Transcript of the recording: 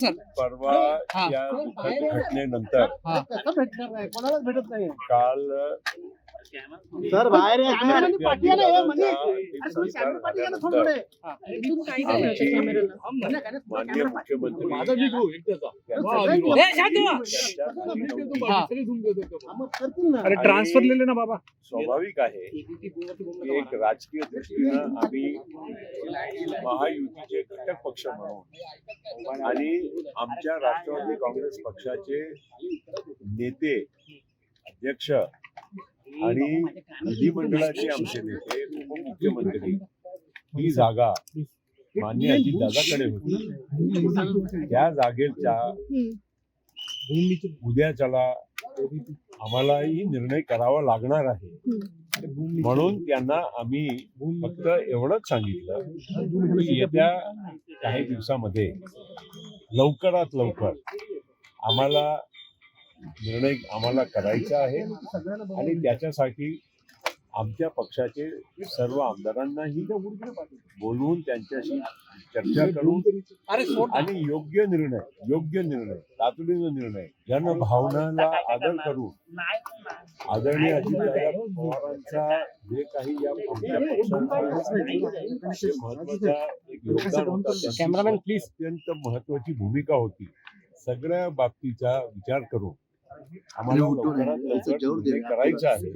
परवा या दुःखद घटनेनंतर काल सर बाहेर माननीय मुख्यमंत्री अरे ट्रान्सफर लिहिले ना बाबा. स्वाभाविक आहे की एक राजकीय दृष्टीनं आम्ही महायुतीचे घटक पक्ष म्हणून आणि आमच्या राष्ट्रवादी काँग्रेस पक्षाचे नेते अध्यक्ष आणि विधिमंडळाचे आमचे नेते उपमुख्यमंत्री ही जागा माननीय अजितदादाकडे होती. त्या जागेच्या उद्याच्याला आम्हालाही निर्णय करावा लागणार आहे. म्हणून त्यांना आम्ही फक्त एवढंच सांगितलं की येत्या काही दिवसामध्ये लवकरात लवकर निर्णय करायचा आहे आणि त्याच्यासाठी आमच्या पक्षाचे सर्व आमदारांनाही बोलवून त्यांच्याशी चर्चा करून आणि योग्य निर्णय तातडीचा निर्णय जनभावनाला आदर करून आदरणीय अजितदादा पवारांचा जे काही या आमच्या पक्षाचा महत्वाचा एक योगदान होता, अत्यंत महत्वाची भूमिका होती. सगळ्या बाबतीचा विचार करून आम्हाला लवकरात लवकर निर्णय करायचा आहे.